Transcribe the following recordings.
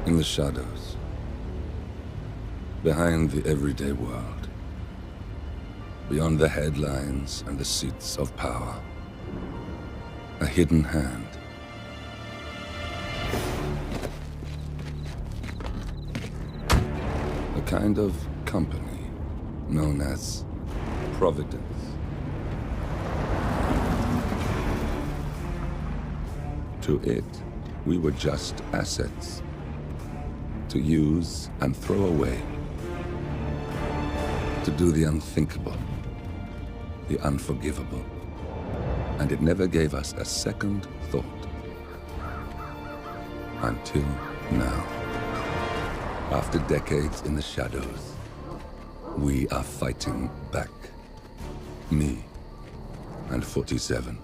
In the shadows, behind the everyday world, beyond the headlines and the seats of power, a hidden hand. A kind of company known as Providence. To it, we were just assets, to use and throw away, to do the unthinkable, the unforgivable. And it never gave us a second thought. Until now. After decades in the shadows, we are fighting back. Me and 47.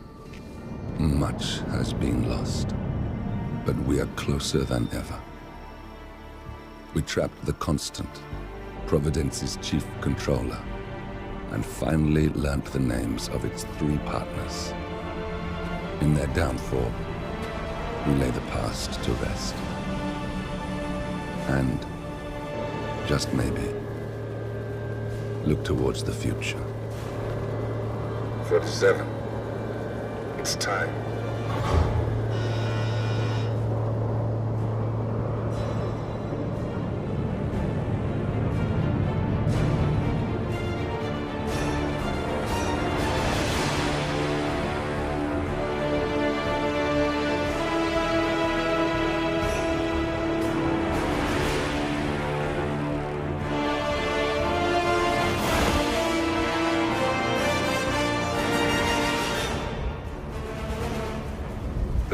Much has been lost, but we are closer than ever. We trapped the Constant, Providence's chief controller, and finally learnt the names of its 3 partners. In their downfall, we lay the past to rest. And, just maybe, look towards the future. 47. It's time.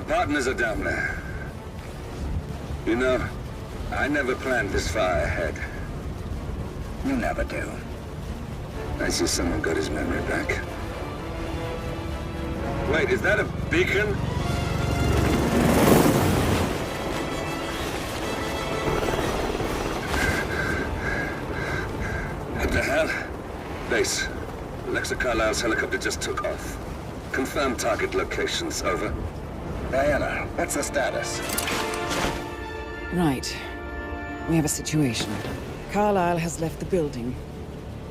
Partners are down there. You know, I never planned this far ahead. You never do. I see someone got his memory back. Wait, is that a beacon? What the hell? Base. Alexa Carlisle's helicopter just took off. Confirm target locations, over. Diana, what's the status? Right. We have a situation. Carlisle has left the building.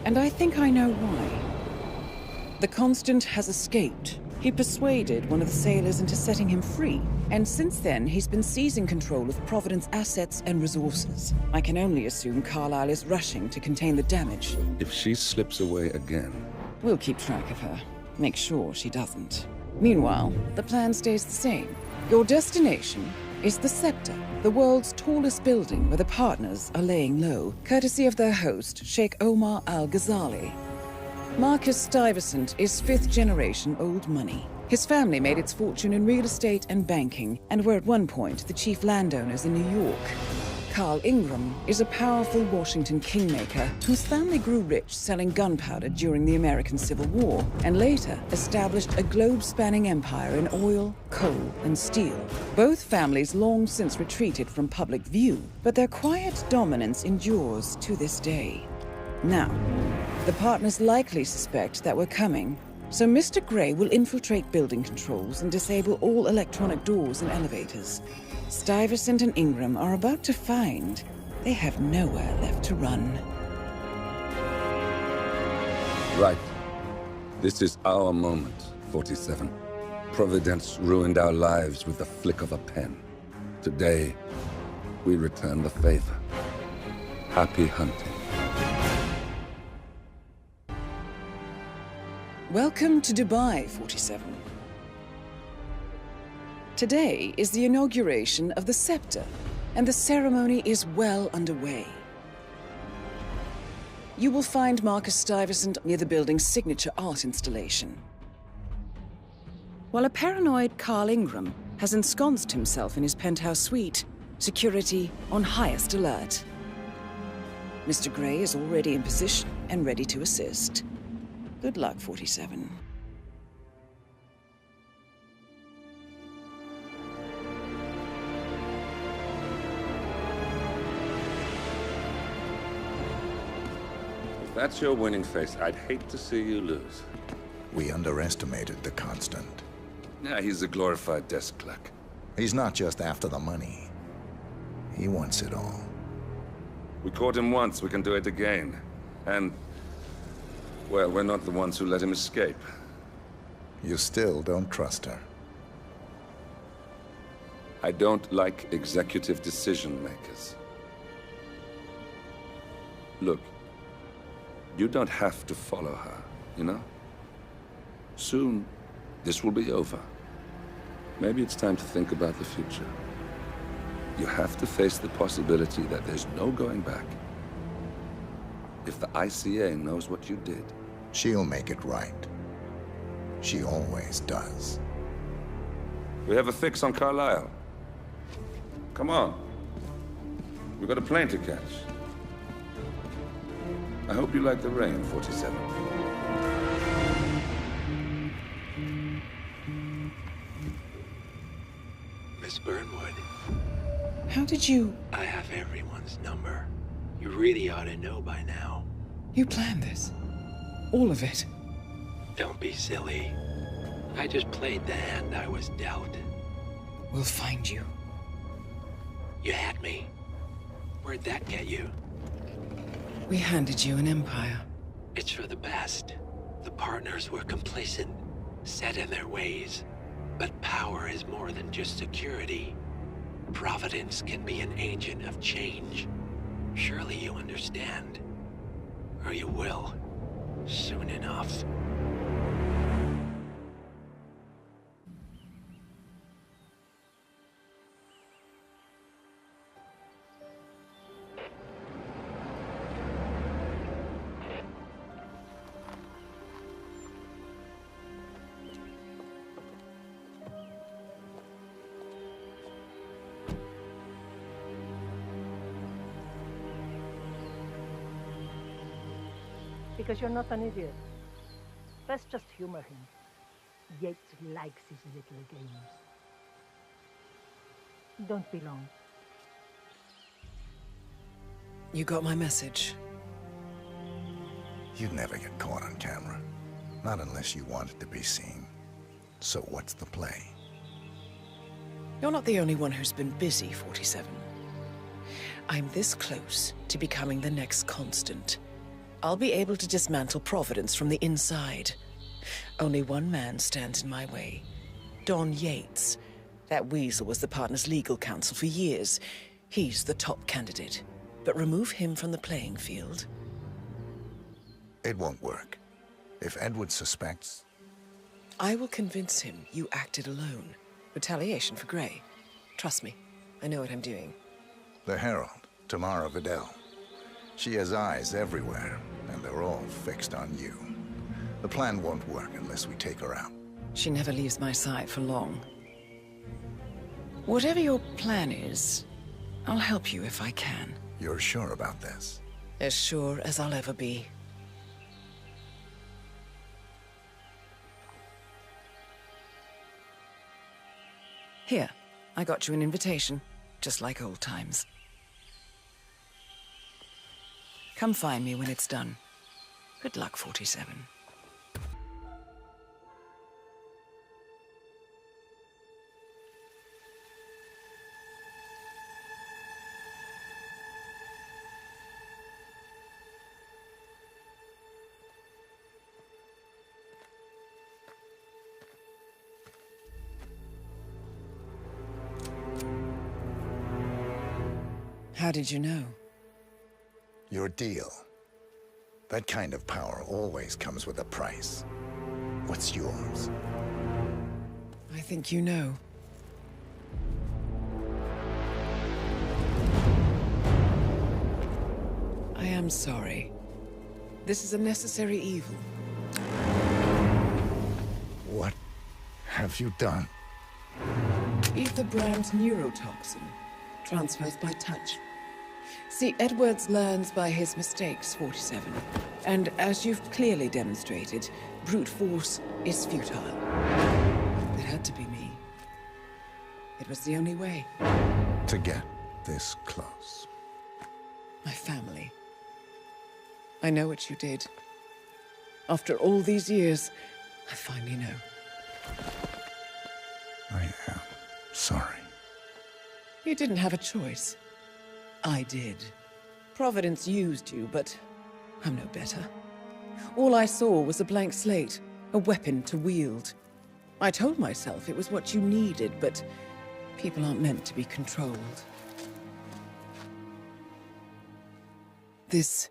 And I think I know why. The Constant has escaped. He persuaded one of the sailors into setting him free. And since then, he's been seizing control of Providence assets and resources. I can only assume Carlisle is rushing to contain the damage. If she slips away again... We'll keep track of her. Make sure she doesn't. Meanwhile, the plan stays the same. Your destination is the Scepter, the world's tallest building where the partners are laying low, courtesy of their host, Sheikh Omar Al-Ghazali. Marcus Stuyvesant is 5th-generation old money. His family made its fortune in real estate and banking, and were at one point the chief landowners in New York. Carl Ingram is a powerful Washington kingmaker whose family grew rich selling gunpowder during the American Civil War, and later established a globe-spanning empire in oil, coal, and steel. Both families long since retreated from public view, but their quiet dominance endures to this day. Now, the partners likely suspect that we're coming, so Mr. Grey will infiltrate building controls and disable all electronic doors and elevators. Stuyvesant and Ingram are about to find they have nowhere left to run. Right. This is our moment, 47. Providence ruined our lives with the flick of a pen. Today, we return the favor. Happy hunting. Welcome to Dubai, 47. Today is the inauguration of the Scepter, and the ceremony is well underway. You will find Marcus Stuyvesant near the building's signature art installation, while a paranoid Carl Ingram has ensconced himself in his penthouse suite, security on highest alert. Mr. Grey is already in position and ready to assist. Good luck, 47. If that's your winning face, I'd hate to see you lose. We underestimated the Constant. Yeah, he's a glorified desk clerk. He's not just after the money. He wants it all. We caught him once, we can do it again. And, well, we're not the ones who let him escape. You still don't trust her. I don't like executive decision makers. Look, you don't have to follow her, you know? Soon, this will be over. Maybe it's time to think about the future. You have to face the possibility that there's no going back. If the ICA knows what you did... She'll make it right. She always does. We have a fix on Carlisle. Come on. We've got a plane to catch. I hope you like the rain, 47. Miss Burnwood, How did you... I have everyone's number. You really ought to know by now. You planned this? All of it? Don't be silly. I just played the hand I was dealt. We'll find you. You had me. Where'd that get you? We handed you an empire. It's for the best. The partners were complacent, set in their ways. But power is more than just security. Providence can be an agent of change. Surely you understand. Or you will. Soon enough. Because you're not an idiot. Let's just humor him. Yates likes his little games. Don't be long. You got my message. You'd never get caught on camera. Not unless you want it to be seen. So what's the play? You're not the only one who's been busy, 47. I'm this close to becoming the next constant. I'll be able to dismantle Providence from the inside. Only one man stands in my way. Don Yates. That weasel was the partner's legal counsel for years. He's the top candidate. But remove him from the playing field. It won't work. If Edward suspects... I will convince him you acted alone. Retaliation for Grey. Trust me, I know what I'm doing. The Herald, Tamara Vidal. She has eyes everywhere, and they're all fixed on you. The plan won't work unless we take her out. She never leaves my side for long. Whatever your plan is, I'll help you if I can. You're sure about this? As sure as I'll ever be. Here, I got you an invitation, just like old times. Come find me when it's done. Good luck, 47. How did you know? Your deal. That kind of power always comes with a price. What's yours? I think you know. I am sorry. This is a necessary evil. What have you done? Ether brand neurotoxin. Transfers by touch. See, Edwards learns by his mistakes, 47. And as you've clearly demonstrated, brute force is futile. It had to be me. It was the only way. To get this close. My family. I know what you did. After all these years, I finally know. I am sorry. You didn't have a choice. I did. Providence used you, but I'm no better. All I saw was a blank slate, a weapon to wield. I told myself it was what you needed, but people aren't meant to be controlled. This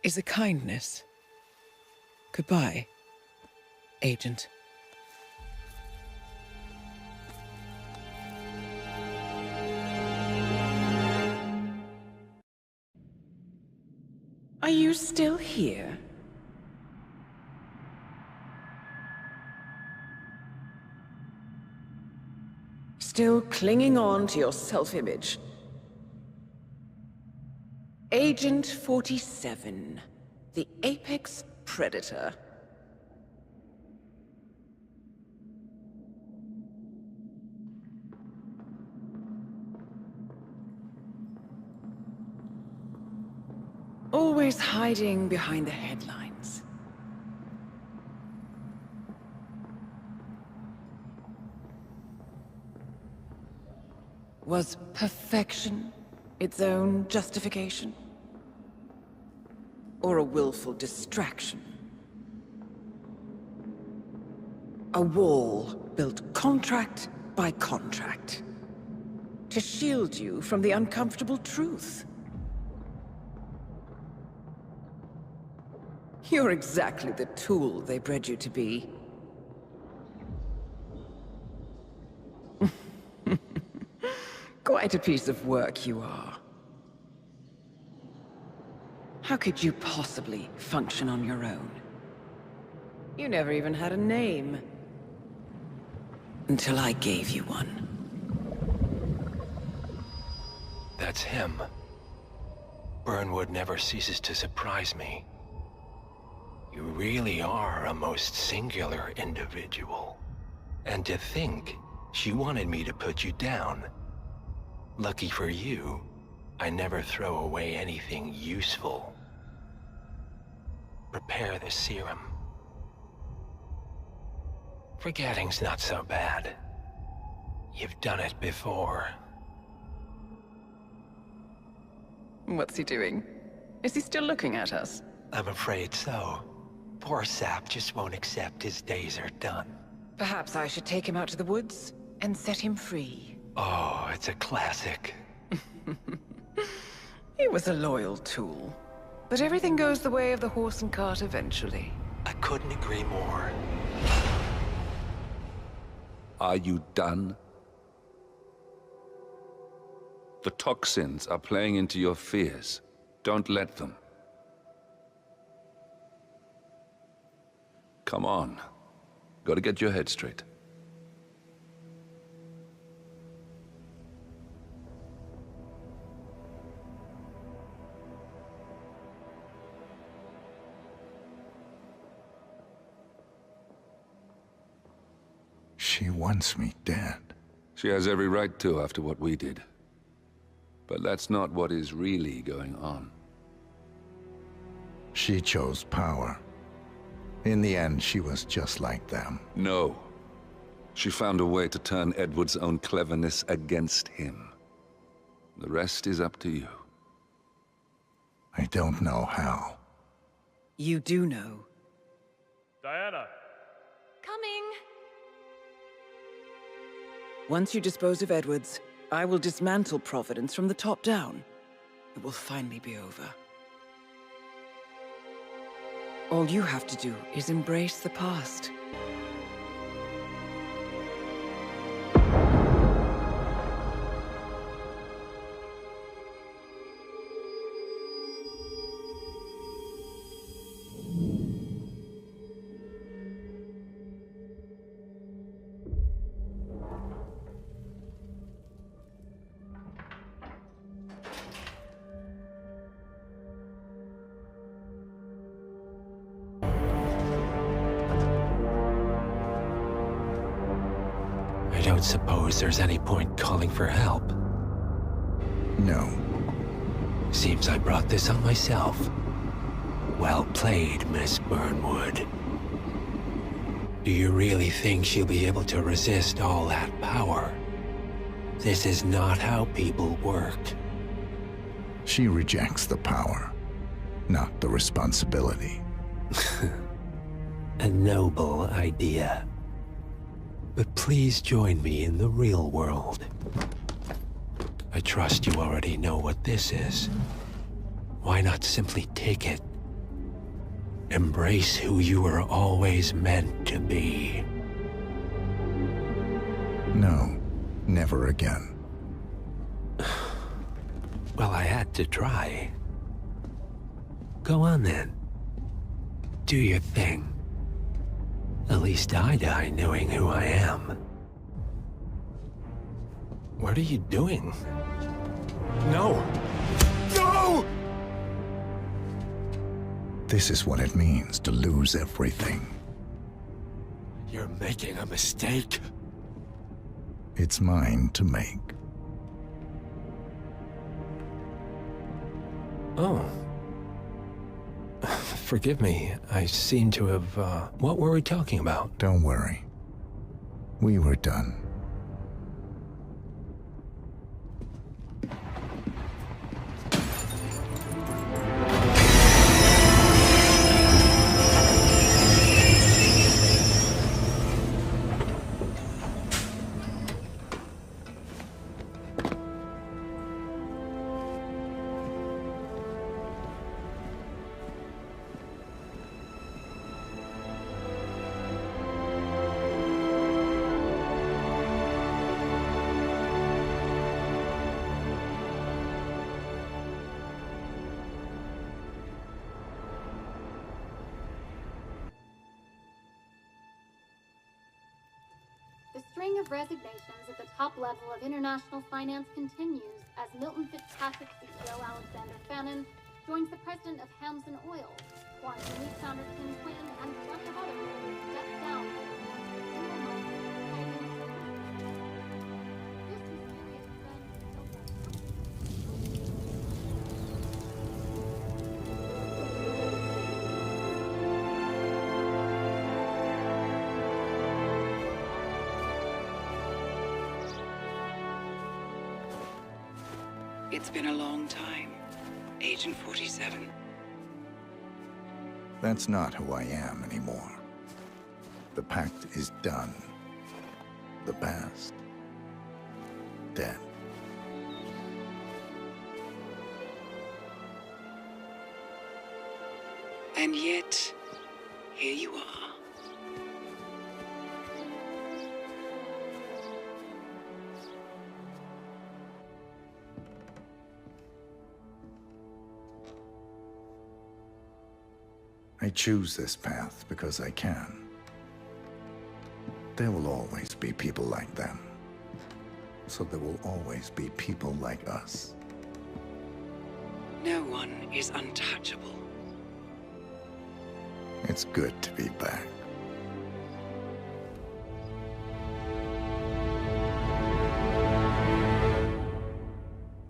is a kindness. Goodbye, Agent. Are you still here? Still clinging on to your self-image? Agent 47, the apex predator. Always hiding behind the headlines. Was perfection its own justification? Or a willful distraction? A wall built contract by contract to shield you from the uncomfortable truth. You're exactly the tool they bred you to be. Quite a piece of work you are. How could you possibly function on your own? You never even had a name. Until I gave you one. That's him. Burnwood never ceases to surprise me. You really are a most singular individual. And to think, she wanted me to put you down. Lucky for you, I never throw away anything useful. Prepare the serum. Forgetting's not so bad. You've done it before. What's he doing? Is he still looking at us? I'm afraid so. Poor sap just won't accept his days are done. Perhaps I should take him out to the woods and set him free. Oh, it's a classic. He was a loyal tool. But everything goes the way of the horse and cart eventually. I couldn't agree more. Are you done? The toxins are playing into your fears. Don't let them. Come on. Gotta get your head straight. She wants me dead. She has every right to after what we did. But that's not what is really going on. She chose power. In the end, she was just like them. No. She found a way to turn Edward's own cleverness against him. The rest is up to you. I don't know how. You do know. Diana! Coming! Once you dispose of Edwards, I will dismantle Providence from the top down. It will finally be over. All you have to do is embrace the past. I don't suppose there's any point calling for help. No. Seems I brought this on myself. Well played, Miss Burnwood. Do you really think she'll be able to resist all that power? This is not how people work. She rejects the power, not the responsibility. A noble idea. But please join me in the real world. I trust you already know what this is. Why not simply take it? Embrace who you were always meant to be. No, never again. Well, I had to try. Go on then. Do your thing. At least I die knowing who I am. What are you doing? No! No! This is what it means to lose everything. You're making a mistake. It's mine to make. Oh. Forgive me. I seem to have, what were we talking about? Don't worry. We were done. The string of resignations at the top level of international finance continues as Milton Fitzpatrick CEO Alexander Fannin joins the president of Hamson Oil, Quantum Leap founder Tim Quinn, and a bunch of others step down. It's been a long time, Agent 47. That's not who I am anymore. The pact is done. The past, dead. And yet, here you are. I choose this path because I can. There will always be people like them. So there will always be people like us. No one is untouchable. It's good to be back.